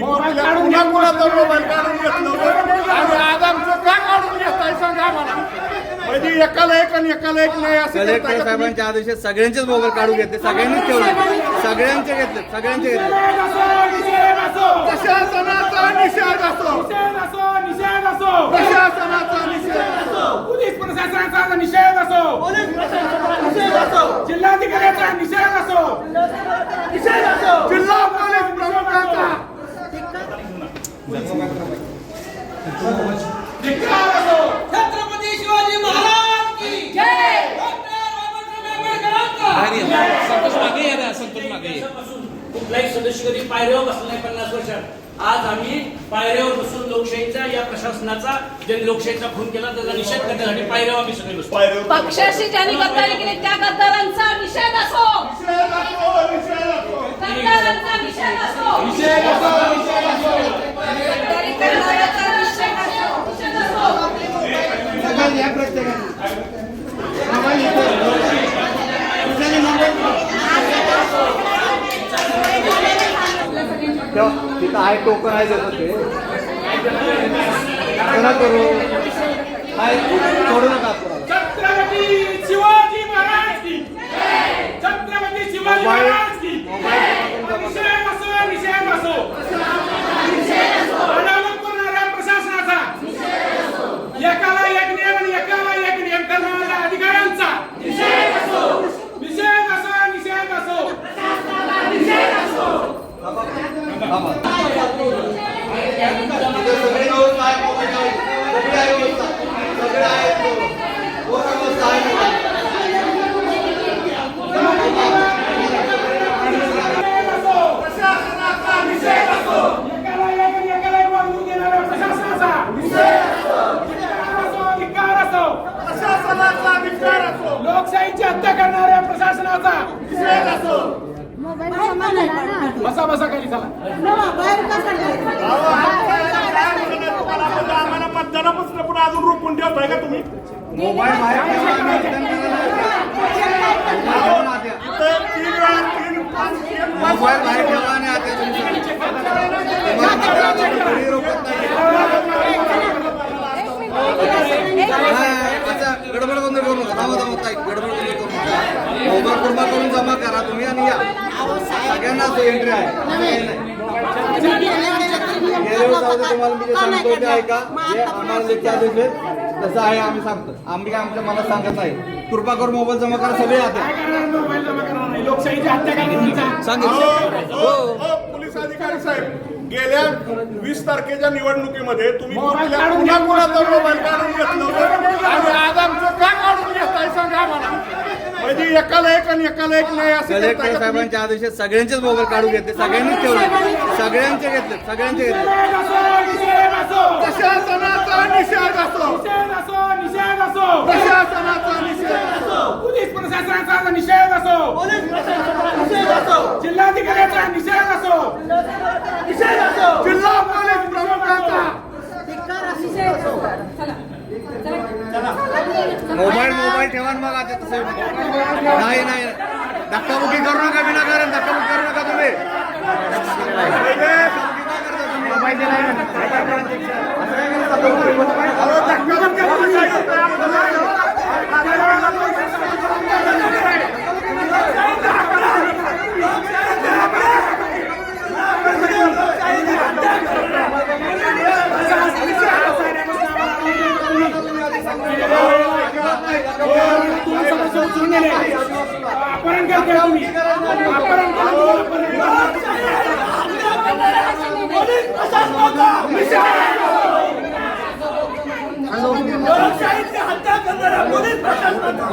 पुन्हा कुणाचा मोबाईल काढून घेतलं आणि आज आमचं का काढून घेताय सांगा मला. म्हणजे एकाला एक आणि एकाला एक नाही असं कलेक्टर साहेबांच्या आदेशात सगळ्यांचेच मोबाईल काढून घेतले, सगळ्यांनीच ठेवले, सगळ्यांचे घेतले, सगळ्यांचे घेतले. प्रशासनाचा निषेध असो, प्रशासनाचा निषेध असो, पोलीस प्रशासनाचा निषेध असो, जिल्हाधिकाऱ्याचा निषेध असो, जिल्हा पोलीस प्रमुखाचा धिक्कार असो. छत्रपती शिवाजी महाराज की जय. संतोष मागे या ना, संतोष मागे. कुठलाही सदस्य कधी पायऱ्यावर बसला नाही 50 वर्षात. आज आम्ही पायऱ्यावर बसून लोकशाहीचा या प्रशासनाचा ज्यांनी लोकशाहीचा खून केला त्याचा निषेध करण्यासाठी पायऱ्यावर आम्ही सगळे बसतो. पक्षाशी ज्यांनी गद्दारी केली त्या गद्दारांचा निषेध असो, गद्दारांचा निषेध असो, गद्दारी करणाऱ्याचा निषेध असो. तिथं आहे टोकन आहे देतो ते करू सोडू नका. छत्रपती शिवाजी महाराज की छत्रपती शिवाजी महाराज की निषेध असो, निषेध असो. अनावरण करणाऱ्या प्रशासनाचा, एकाला एक नियम आणि एकाला एक नियम करणाऱ्या अधिकाऱ्यांचा निषेध असो, निषेध असो, निषेध असो. लोकशाहीची हत्या करणाऱ्या प्रशासनाचा निषेध असो. बसा बसा खाली चला. आम्हाला मतदानापासून पण अजून रोखून ठेवताय का तुम्ही? मोबाईल बाहेर ठेवा आणि आता गडबड बंद करू नका. गडबड बंद करू नका. मोबाईल कुर्बा करून जमा करा तुम्ही आणि या. सगळ्यांना एंट्री आहे. तुम्हाला मी जे सांगतो ते ऐका. जे आम्हाला लेखी आदेश आहे तसं आहे आम्ही सांगतो. आम्ही काय आमच्या मनात सांगत नाही. कृपा करून मोबाईल जमा करा. सगळे आता लोकशाहीची हत्या करण्याचा सांगितलं. पोलीस अधिकारी साहेब, गेल्या 20 तारखेच्या निवडणुकीमध्ये तुम्ही पुन्हा कुणाचा मोबाईल काढून घेतलं आणि आज आमचं का काढून घेताय सांगा मला. म्हणजे एकाला एक आणि एकाला एक नाही असं कलेक्टर साहेबांच्या आदेशात सगळ्यांचेच मोबाईल काढून घेतले, सगळ्यांनीच ठेवले, सगळ्यांचे घेतले, सगळ्यांचे घेतले. प्रशासनाचा निषेध असो, निषेध असो. प्रशासनाचा निषेध असो, पोलीस प्रशासनाचा निषेध असो, जिल्हाधिकाऱ्याचा निषेध असो, जिल्हा पोलीस प्रमुखाचा मोबाईल ठेवा मग आता तसं नाही धक्काबुक्की करू नका. विनाकारण धक्काबुक्की करू नका तुम्ही. मोबाईल अपहरण करते तुम्ही. लोकशाहीची हत्या करणाऱ्या पोलीस प्रशासनाचा